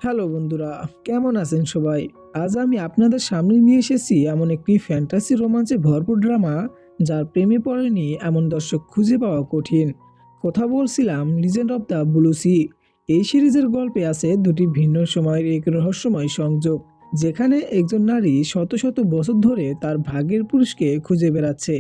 Hello বন্ধুরা, কেমন আছেন সবাই? আজ আমি আপনাদের সামনে নিয়ে এসেছি এমন একটি ফ্যান্টাসি রোমাঞ্চে ভরপুর ড্রামা যার প্রেমে পড়েনি এমন দর্শক খুঁজে পাওয়া কঠিন। কথা বলছিলাম legend of the blue sea. এই সিরিজের গল্পে আছে দুটি ভিন্ন সময়ের এক রহস্যময় সংযোগ, যেখানে একজন নারী শত শত বছর ধরে তার ভাগ্যের পুরুষকে খুঁজে বেড়াচ্ছে।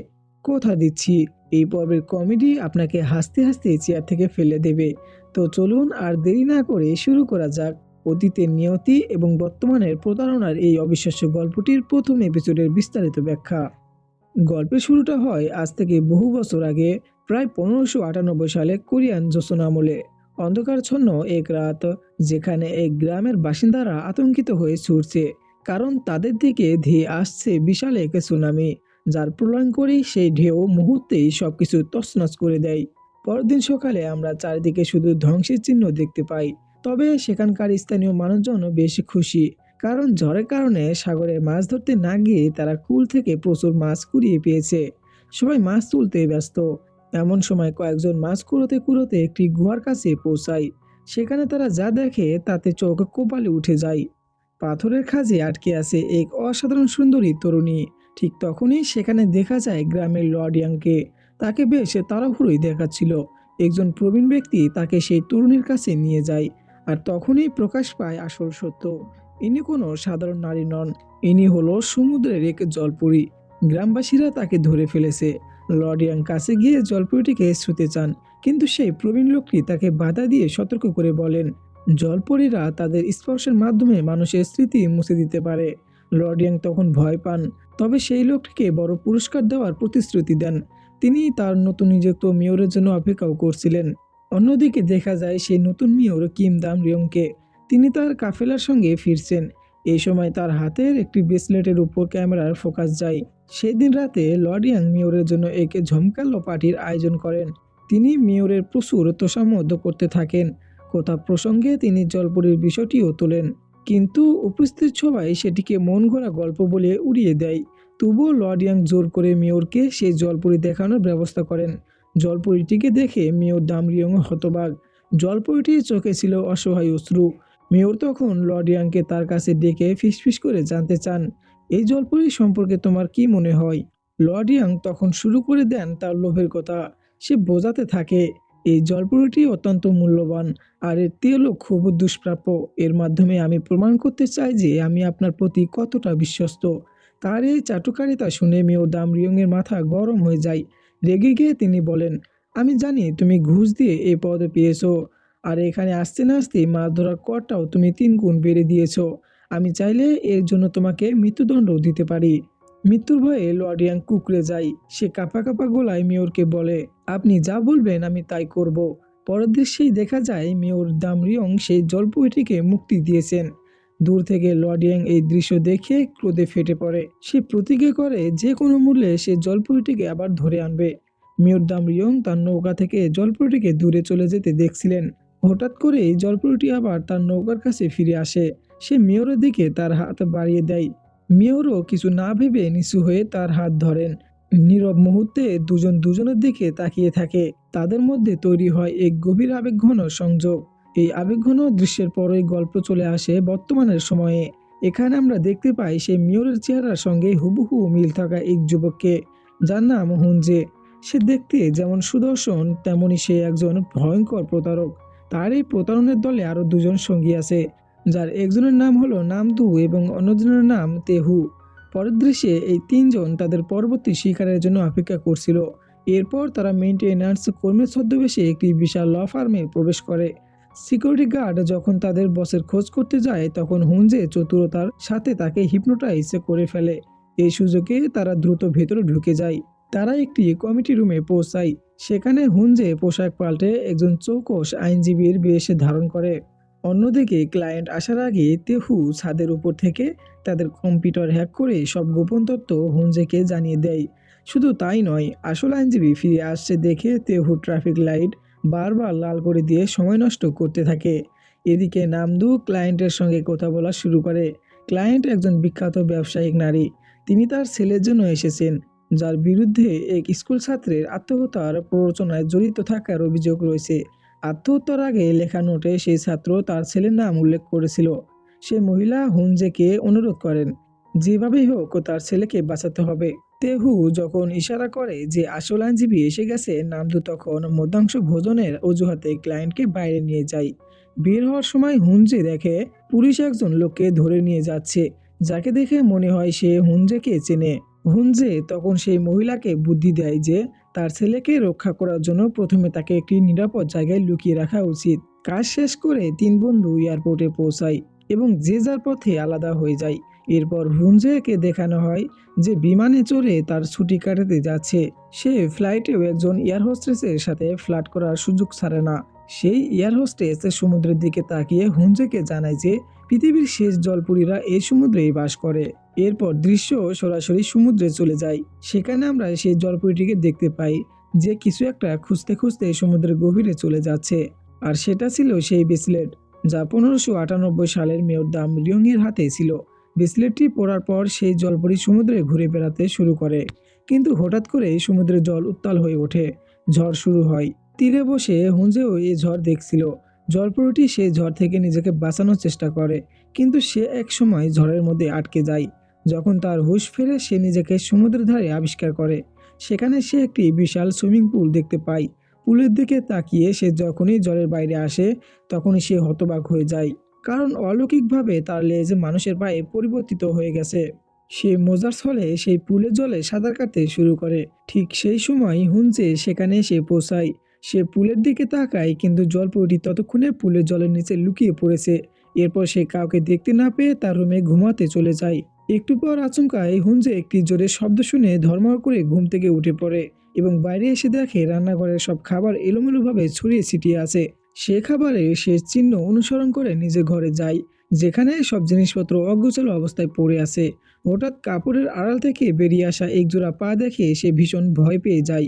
কথা দিচ্ছি, এই পর্বের কমেডি আপনাকে হাসতে হাসতে চেয়ার থেকে ফেলে দেবে। তো চলুন আর দেরি না করে শুরু করা যাক। অতীতের নিয়তি এবং বর্তমানের প্রতারণার এই অবিশ্বাস্য গল্পটির প্রথম এপিসোডের বিস্তারিত ব্যাখ্যা। গল্পের শুরুটা হয় আজ থেকে বহু বছর আগে, প্রায় 1598 সালে কোরিয়ান যোসন আমলে। অন্ধকারচ্ছন্ন এক রাত, যেখানে এক গ্রামের বাসিন্দারা আতঙ্কিত হয়ে ছুটছে, কারণ তাদের দিকে ধেয়ে আসছে বিশাল এক সুনামি, যার প্রলয়ঙ্করী সেই ঢেউ মুহূর্তেই সবকিছু তছনছ করে দেয়। পরদিন সকালে আমরা চারিদিকে শুধু ধ্বংসের চিহ্ন দেখতে পাই। তবে সেখানকার স্থানীয় মানুষজন বেশ খুশি, কারণ ঝড়ের কারণে সাগরে মাছ ধরতে না গিয়ে তারা কুল থেকে প্রচুর মাছ কুড়িয়ে পেয়েছে। সবাই মাছ তুলতে ব্যস্ত। এমন সময় কয়েকজন মাছ কুড়োতে কুড়োতে একটি গুহার কাছে পৌঁছায়। সেখানে তারা যা দেখে তাতে চোখ কপালে উঠে যায়। পাথরের খাঁজে আটকে আছে এক অসাধারণ সুন্দরী তরুণী। ঠিক তখনই সেখানে দেখা যায় গ্রামের লর্ড ইয়াংকে। তাকে বেশ তাড়াহুড়োই দেখাচ্ছিল। একজন প্রবীণ ব্যক্তি তাকে সেই তরুণীর কাছে নিয়ে যায়। আর তখনই প্রকাশ পায় আসল সত্য। ইনি কোনো সাধারণ নারী নন, ইনি হলো সমুদ্রের এক জলপরী। গ্রামবাসীরা তাকে ধরে ফেলেছে। লর্ড ইয়াং কাছে গিয়ে জলপরীটিকে ছুঁতে চান, কিন্তু সেই প্রবীণ লোকটি তাকে বাধা দিয়ে সতর্ক করে বলেন, জলপরীরা তাদের স্পর্শের মাধ্যমে মানুষের স্মৃতি মুছে দিতে পারে। লর্ড ইয়াং তখন ভয় পান, তবে সেই লোকটিকে বড় পুরস্কার দেওয়ার প্রতিশ্রুতি দেন। তিনি তার নতুন নিযুক্ত মেয়রের জন্য অপেক্ষাও করছিলেন। অন্যদিকে দেখা যায় সেই নতুন মেয়র কিম দাম রিয়ংকে। তিনি তার কাফেলার সঙ্গে ফিরছেন। এই সময় তার হাতের একটি ব্রেসলেটের উপর ক্যামেরার ফোকাস যায়। সেদিন রাতে লর্ড ইয়াং মেয়রের জন্য এক ঝমকালো পার্টির আয়োজন করেন। তিনি মেয়রের প্রচুর তোষামোদ করতে থাকেন। কথা প্রসঙ্গে তিনি জলপরীর বিষয়টিও তোলেন, কিন্তু উপস্থিত সবাই সেটিকে মন গড়া গল্প বলে উড়িয়ে দেয়। তবুও লর্ড ইয়াং জোর করে মেয়রকে সেই জলপরী দেখানোর ব্যবস্থা করেন। জলপরীটিকে দেখে মেয়র দামরিয়ং হতবাক। জলপরীটির চোখে ছিল অসহায় অশ্রু। মেয়র তখন লর্ড ইয়াংকে তার কাছে ডেকে ফিসফিস করে জানতে চান, এই জলপরী সম্পর্কে তোমার কি মনে হয়? লর্ড ইয়াং তখন শুরু করে দেন তার লোভের কথা। সে বোঝাতে থাকে, এই জলপরীটি অত্যন্ত মূল্যবান, আর এর তেলও খুব দুষ্প্রাপ্য। এর মাধ্যমে আমি প্রমাণ করতে চাই যে আমি আপনার প্রতি কতটা বিশ্বস্ত। তার এই চাটুকারিতা শুনে মেয়র দামরিয়ং এর মাথা গরম হয়ে যায়। রেগে গিয়ে তিনি বলেন, আমি জানি তুমি ঘুষ দিয়ে এই পদে পেয়েছো, আর এখানে আসতে না আসতেই মাছ ধরার করটাও তুমি 3 গুণ বেড়ে দিয়েছো। আমি চাইলে এর জন্য তোমাকে মৃত্যুদণ্ডও দিতে পারি। মৃত্যুর ভয়ে লর্ড ইয়াং কুঁকড়ে যায়। সে কাঁপা কাঁপা গলায় মেয়রকে বলে, আপনি যা বলবেন আমি তাই করব। পরের দৃশ্যেই দেখা যায় মেয়র দামরিয়ং সেই জলপরীটিকে মুক্তি দিয়েছেন। দূর থেকে লর্ড ইয়াং এই দৃশ্য দেখে ক্রোধে ফেটে পড়ে। সে প্রতিজ্ঞা করে যে কোনো মূল্যে সে জলপরীটিকে আবার ধরে আনবে। মেয়র দামরিয়ং তার নৌকা থেকে জলপরীটিকে দূরে চলে যেতে দেখছিলেন। হঠাৎ করেই জলপরীটি আবার তার নৌকার কাছে ফিরে আসে। সে মেয়রের দিকে তার হাত বাড়িয়ে দেয়। মেয়রও কিছু না ভেবে নিচু হয়ে তার হাত ধরেন। নীরব মুহূর্তে দুজন দুজনের দিকে তাকিয়ে থাকে। তাদের মধ্যে তৈরি হয় এক গভীর আবেগঘন সংযোগ। এই আবেগঘন দৃশ্যের পরই গল্প চলে আসে বর্তমানের সময়ে। এখানে আমরা দেখতে পাই সেই মেয়রের চেহারার সঙ্গে হুবহু মিল থাকা এক যুবককে, যার নাম হুনজে। সে দেখতে যেমন সুদর্শন, তেমনি সে একজন ভয়ঙ্কর প্রতারক। তার এই প্রতারণের দলে আরো দুজন সঙ্গী আছে, যার একজনের নাম হলো নামদু এবং অন্যজনের নাম তেহু। পরের দৃশ্যে এই 3জন তাদের পরবর্তী শিকারের জন্য অপেক্ষা করছিল। এরপর তারা মেইনটেন্যান্স কর্মীর ছদ্মবেশে একটি বিশাল ল ফার্মে প্রবেশ করে। সিকিউরিটি গার্ড যখন তাদের বসের খোঁজ করতে যায়, তখন হুনজে চতুরতার সাথে তাকে হিপনোটাইজ করে ফেলে। এই সুযোগে তারা দ্রুত ভেতরে ঢুকে যায়। তারা একটি কমিটি রুমে পৌঁছায়। সেখানে হুনজে পোশাক পাল্টে একজন চৌকস আইনজীবীর বেশ ধারণ করে। অন্যদিকে ক্লায়েন্ট আসার আগে তেহু ছাদের উপর থেকে তাদের কম্পিউটার হ্যাক করে সব গোপন তথ্য হুনজেকে জানিয়ে দেয়। শুধু তাই নয়, আসল আইনজীবী ফিরে আসছে দেখে তেহু ট্রাফিক লাইট বারবার লাল করে দিয়ে সময় নষ্ট করতে থাকে। এদিকে নামদু ক্লায়েন্টের সঙ্গে কথা বলা শুরু করে। ক্লায়েন্ট একজন বিখ্যাত ব্যবসায়িক নারী। তিনি তার ছেলের জন্য এসেছেন, যার বিরুদ্ধে এক স্কুল ছাত্রের আত্মহত্যার প্ররোচনায় জড়িত থাকার অভিযোগ রয়েছে। আত্মহত্যার আগে লেখা নোটে সেই ছাত্র তার ছেলের নাম উল্লেখ করেছিল। সে মহিলা হুনজেকে অনুরোধ করেন যেভাবেই হোক তার ছেলেকে বাঁচাতে হবে। তেহু যখন ইশারা করে যে আসল আইনজীবী এসে গেছে, নামদু তখন মধ্যাংশ ভোজনের অজুহাতে ক্লায়েন্টকে বাইরে নিয়ে যায়। বের হওয়ার সময় হুনজে দেখে পুলিশ একজন লোককে ধরে নিয়ে যাচ্ছে, যাকে দেখে মনে হয় সে হুনজেকে চেনে। হুনজে তখন সেই মহিলাকে বুদ্ধি দেয় যে তার ছেলেকে রক্ষা করার জন্য প্রথমে তাকে একটি নিরাপদ জায়গায় লুকিয়ে রাখা উচিত। কাজ শেষ করে তিন বন্ধু এয়ারপোর্টে পৌঁছায় এবং যে যার পথে আলাদা হয়ে যায়। এরপর হুনজেকে দেখানো হয় যে বিমানে চড়ে তার ছুটি কাটাতে যাচ্ছে। সে ফ্লাইটেও একজন এয়ার হোস্টেসের সাথে ফ্লার্ট করার সুযোগ ছাড়ে না। সেই এয়ার হোস্টেস সমুদ্রের দিকে তাকিয়ে হুনজেকে জানায় যে পৃথিবীর শেষ জলপুরীরা এই সমুদ্রেই বাস করে। এরপর দৃশ্য সরাসরি সমুদ্রে চলে যায়। সেখানে আমরা সেই জলপরীটিকে দেখতে পাই যে কিছু একটা খুঁজতে খুঁজতে সমুদ্রের গভীরে চলে যাচ্ছে। আর সেটা ছিল সেই ব্রেসলেট, যা 1598 সালের মেয়র দাম রিয়ংয়ের হাতে ছিল। ব্রেসলেটটি পরার পর সেই জলপরী সমুদ্রে ঘুরে বেড়াতে শুরু করে, কিন্তু হঠাৎ করে সমুদ্রের জল উত্তাল হয়ে ওঠে। ঝড় শুরু হয়। তীরে বসে হুনজেও এই ঝড় দেখছিল। জলপরীটি সেই ঝড় থেকে নিজেকে বাঁচানোর চেষ্টা করে, কিন্তু সে এক সময় ঝড়ের মধ্যে আটকে যায়। যখন তার হুঁশ ফেরে সে নিজেকে সমুদ্রের ধারে আবিষ্কার করে। সেখানে সে একটি বিশাল সুইমিং পুল দেখতে পায়। পুলের দিকে তাকিয়ে সে যখনই জলের বাইরে আসে তখনই সে হতবাক হয়ে যায়, কারণ অলৌকিকভাবে তার লেজ মানুষের পায়ে পরিবর্তিত হয়ে গেছে। সে মজার ছলে সেই পুলের জলে সাঁতার কাটতে শুরু করে। ঠিক সেই সময় হুনজে সেখানে এসে পৌঁছায়। সে পুলের দিকে তাকায়, কিন্তু জলপরীটি ততক্ষণে পুলের জলের নিচে লুকিয়ে পড়েছে। এরপর সে কাউকে দেখতে না পেয়ে তার রুমে ঘুমাতে চলে যায়। একটু পর আচমকাই হুনজে একটি জোরে শব্দ শুনে ধর্মড় করে ঘুম থেকে উঠে পড়ে এবং বাইরে এসে দেখে রান্নাঘরের সব খাবার এলোমেলোভাবে ছড়িয়ে ছিটিয়ে আছে। সে খাবারের শেষ চিহ্ন অনুসরণ করে নিজের ঘরে যায়, যেখানে সব জিনিসপত্র অগোছালো অবস্থায় পড়ে আছে। হঠাৎ কাপড়ের আড়াল থেকে বেরিয়ে আসা একজোড়া পা দেখে সে ভীষণ ভয় পেয়ে যায়।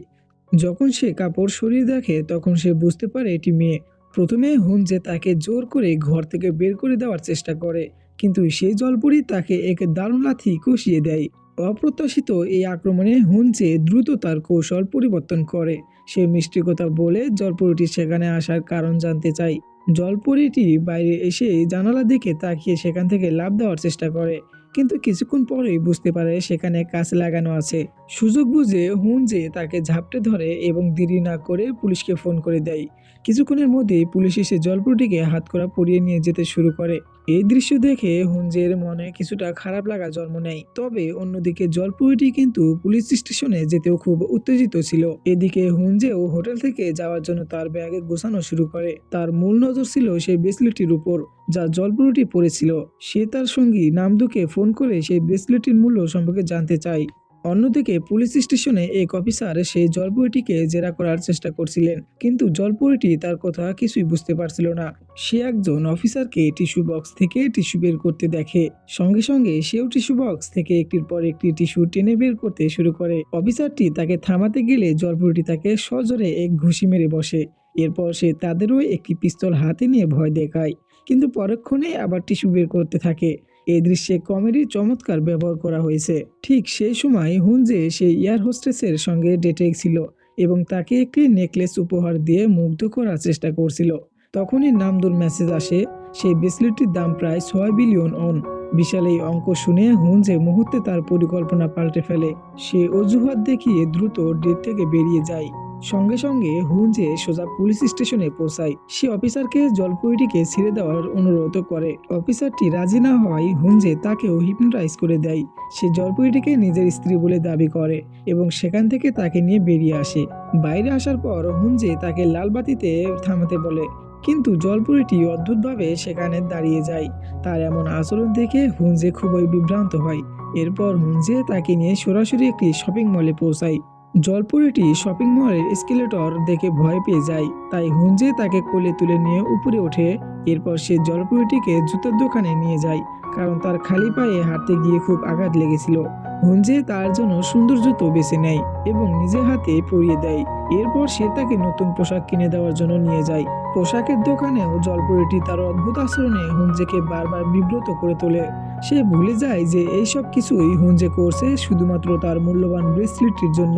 যখন সে কাপড় সরিয়ে দেখে তখন সে বুঝতে পারে এটি মেয়ে। প্রথমে হুনজে তাকে জোর করে ঘর থেকে বের করে দেওয়ার চেষ্টা করে, কিন্তু সেই জলপরি তাকে এক দারুণ লাথি কষিয়ে দেয়। অপ্রত্যাশিত এই আক্রমণে হুনজে দ্রুত তার কৌশল পরিবর্তন করে। সে মিষ্টি কথা বলে জলপরিটি সেখানে আসার কারণ জানতে চায়। জলপরিটি বাইরে এসে জানালার দিকে তাকিয়ে সেখান থেকে লাফ দেওয়ার চেষ্টা করে, কিন্তু কিছুক্ষণ পরেই বুঝতে পারে সেখানে কাঁচ লাগানো আছে। সুযোগ বুঝে হুনজে তাকে ঝাপটে ধরে এবং দেরি না করে পুলিশকে ফোন করে দেয়। কিছুক্ষণের মধ্যেই পুলিশ এসে জলপরিটিকে হাতকড়া পরিয়ে নিয়ে যেতে শুরু করে। এই দৃশ্য দেখে হুনজের মনে কিছুটা খারাপ লাগা জন্ম নেয়। তবে অন্যদিকে জলপরিটি কিন্তু পুলিশ স্টেশনে যেতেও খুব উত্তেজিত ছিল। এদিকে হুনজেও হোটেল থেকে যাওয়ার জন্য তার ব্যাগে গোছানো শুরু করে। তার মূল নজর ছিল সেই ব্রেসলেটটির উপর, যা জলপরিটি পরেছিল। সে তার সঙ্গী নামদুকে ফোন করে সেই ব্রেসলেটটির মূল্য সম্পর্কে জানতে চায়। অন্যদিকে পুলিশ স্টেশনে এক অফিসার সেই জলপরীটিকে জেরা করার চেষ্টা করছিলেন, কিন্তু জলপরীটি তার কথা কিছুই বুঝতে পারছিল না। সে একজন অফিসারকে টিস্যু বক্স থেকে টিস্যু বের করতে দেখে। সঙ্গে সঙ্গে সেও টিস্যু বক্স থেকে একটির পর একটি টিস্যু টেনে বের করতে শুরু করে। অফিসারটি তাকে থামাতে গেলে জলপরীটি তাকে সজোরে এক ঘুষি মেরে বসে। এরপর সে তাদেরও একটি পিস্তল হাতে নিয়ে ভয় দেখায়, কিন্তু পরক্ষণে আবার টিস্যু বের করতে থাকে। এই দৃশ্যে কমেডির চমৎকার ব্যবহার করা হয়েছে। ঠিক সেই সময় হুনজে সেই এয়ার হোস্টেসের সঙ্গে ডেটে ছিল এবং তাকে একটি নেকলেস উপহার দিয়ে মুগ্ধ করার চেষ্টা করছিল। তখনই নামদুর মেসেজ আসে। সেই ব্রেসলেটটির দাম প্রায় 6 বিলিয়ন ওন। বিশাল এই অঙ্ক শুনে হুনজে মুহূর্তে তার পরিকল্পনা পাল্টে ফেলে। সে অজুহাত দেখিয়ে দ্রুত ডেট থেকে বেরিয়ে যায়। সঙ্গে সঙ্গে হুনজে সোজা পুলিশ স্টেশনে পৌঁছায়। সে অফিসারকে জলপরীটিকে ছেড়ে দেওয়ার অনুরোধ করে। অফিসারটি রাজি না হওয়ায় হুনজে তাকেও হিপনোটাইজ করে দেয়। সে জলপরীটিকে নিজের স্ত্রী বলে দাবি করে এবং সেখান থেকে তাকে নিয়ে বেরিয়ে আসে। বাইরে আসার পর হুনজে তাকে লাল বাতিতে থামাতে বলে, কিন্তু জলপরীটি অদ্ভুতভাবে সেখানে দাঁড়িয়ে যায়। তার এমন আচরণ দেখে হুনজে খুবই বিভ্রান্ত হয়। এরপর হুনজে তাকে নিয়ে সরাসরি একটি শপিং মলে পৌঁছায়। জলপরীটি শপিং মলের এসকেলেটর দেখে ভয় পেয়ে যায়, তাই হুনজে তাকে কোলে তুলে নিয়ে উপরে ওঠে। এরপর সে জলপরীটিকে জুতোর দোকানে নিয়ে যায়, কারণ তার খালি পায়ে হাঁটতে গিয়ে খুব আঘাত লেগেছিল। হুনজে তার জন্য সুন্দর জুতো বেছে নেয় এবং নিজের হাতে পরিয়ে দেয়। এরপর সে তাকে নতুন পোশাক কিনে দেওয়ার জন্য নিয়ে যায়। পোশাকের দোকানেও জলপরীটি তার অদ্ভুত আচরণে হুনজেকে বারবার বিব্রত করে তোলে। সে ভুলে যায় যে এইসব কিছুই হুনজে করছে শুধুমাত্র তার মূল্যবান ব্রেসলেটটির জন্য।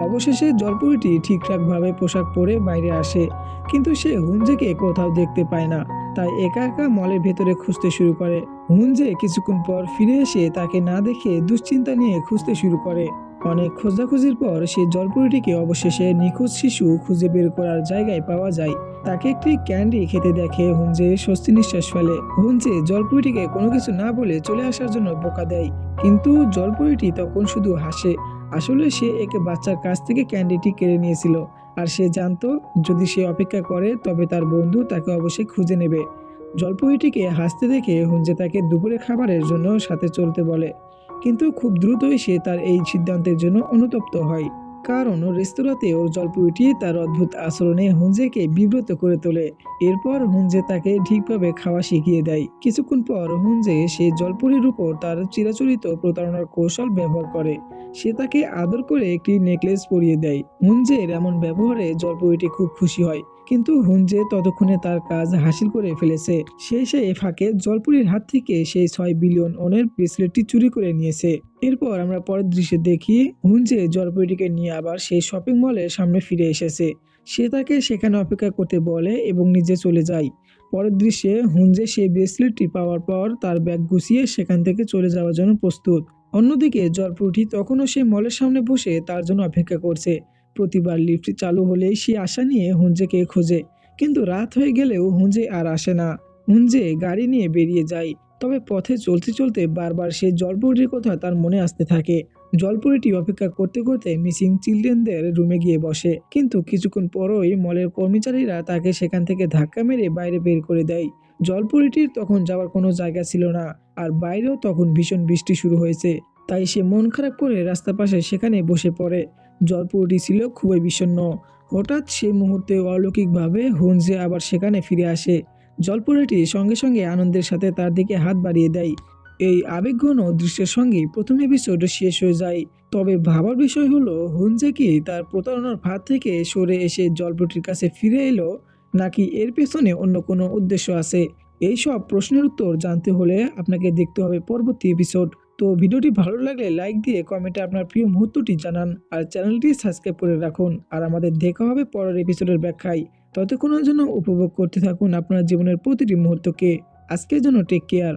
অবশেষে জলপরীটি ঠিকঠাকভাবে পোশাক পরে বাইরে আসে, কিন্তু সে হুঞ্জেকে কোথাও দেখতে পায় না। তাই একা একা মলের ভেতরে খুঁজতে শুরু করে। হুঞ্জে কিছুক্ষণ পর ফিরে এসে তাকে না দেখে দুশ্চিন্তা নিয়ে খুঁজতে শুরু করে। অনেক খোঁজাখুঁজির পর সে জলপরীটিকে অবশেষে নিখোঁজ শিশু খুঁজে বের করার জায়গায় পাওয়া যায়। তাকে একটি ক্যান্ডি খেতে দেখে হুঞ্জে স্বস্তি নিঃশ্বাস ফেলে। হুঞ্জে জলপরীটিকে কোনো কিছু না বলে চলে আসার জন্য বোকা দেয়, কিন্তু জলপরীটি তখন শুধু হাসে। আসলে সে এক বাচ্চার কাছ থেকে ক্যান্ডিটি কেড়ে নিয়েছিল, আর সে জানতো যদি সে অপেক্ষা করে তবে তার বন্ধু তাকে অবশ্যই খুঁজে নেবে। জলপরীটিকে হাসতে দেখে হুঞ্জে তাকে দুপুরে খাবারের জন্য সাথে চলতে বলে, কিন্তু খুব দ্রুতই সে তার এই সিদ্ধান্তের জন্য অনুতপ্ত হয়। কারণ রেস্তোরাঁতে ওর জলপরীটি তার অদ্ভুত আচরণে হুঞ্জেকে বিব্রত করে তোলে। এরপর হুঞ্জে তাকে ঠিকভাবে খাওয়া শিখিয়ে দেয়। কিছুক্ষণ পর হুঞ্জে সেই জলপরীর উপর তার চিরাচরিত প্রতারণার কৌশল ব্যবহার করে। সে তাকে আদর করে একটি নেকলেস পরিয়ে দেয়। হুঞ্জের এমন ব্যবহারে জলপরীটি খুব খুশি হয়, কিন্তু হুঞ্জে ততক্ষণে তার কাজ হাসিল করে ফেলেছে। সেই ফাঁকে জলপরীর হাত থেকে সেই 6 বিলিয়ন ওনের ব্রেসলেটটি চুরি করে নিয়েছে। এরপর আমরা পরের দৃশ্যে দেখি হুঞ্জে জলপরীটিকে নিয়ে আবার সেই শপিং মলের সামনে ফিরে এসেছে। সে তাকে সেখানে অপেক্ষা করতে বলে এবং নিজে চলে যায়। পরের দৃশ্যে হুঞ্জে সেই ব্রেসলেটটি পাওয়ার পর তার ব্যাগ গুছিয়ে সেখান থেকে চলে যাওয়ার জন্য প্রস্তুত। অন্যদিকে জলপরীটি তখনও সেই মলের সামনে বসে তার জন্য অপেক্ষা করছে। প্রতিবার লিফট চালু হলেই সে আশা নিয়ে হুঞ্জেকে খোঁজে, কিন্তু রাত হয়ে গেলেও হুঞ্জে আর আসে না। হুঞ্জে গাড়ি নিয়ে বেরিয়ে যায়, তবে পথে চলতে চলতে বারবার সেই জলপরীটির কথা তার মনে আসতে থাকে। জলপরীটি অপেক্ষা করতে করতে মিসিং চিলড্রেনদের রুমে গিয়ে বসে, কিন্তু কিছুক্ষণ পরই মলের কর্মচারীরা তাকে সেখান থেকে ধাক্কা মেরে বাইরে বের করে দেয়। জলপরীটির তখন যাওয়ার কোনো জায়গা ছিল না, আর বাইরেও তখন ভীষণ বৃষ্টি শুরু হয়েছে। তাই সে মন খারাপ করে রাস্তার পাশে সেখানে বসে পড়ে। জলপরীটি ছিল খুবই বিষণ্ণ। হঠাৎ সেই মুহূর্তে অলৌকিকভাবে হুঞ্জে আবার সেখানে ফিরে আসে। জলপরীটি সঙ্গে সঙ্গে আনন্দের সাথে তার দিকে হাত বাড়িয়ে দেয়। এই আবেগঘন দৃশ্যের সঙ্গে প্রথম এপিসোড শেষ হয়ে যায়। তবে ভাবার বিষয় হলো হুঞ্জে কি তার প্রতারণার ফাঁদ থেকে সরে এসে জলপরীটির কাছে ফিরে এলো, নাকি এর পেছনে অন্য কোনো উদ্দেশ্য আছে? এই সব প্রশ্নের উত্তর জানতে হলে আপনাকে দেখতে হবে পরবর্তী এপিসোড। তো ভিডিওটি ভালো লাগলে লাইক দিয়ে কমেন্টে আপনার প্রিয় মুহূর্তটি জানান, আর চ্যানেলটি সাবস্ক্রাইব করে রাখুন। আর আমাদের দেখা হবে পরের এপিসোডের ব্যাখ্যায়। ততক্ষণের জন্য উপভোগ করতে থাকুন আপনার জীবনের প্রতিটি মুহূর্তকে। আজকের জন্য টেক কেয়ার।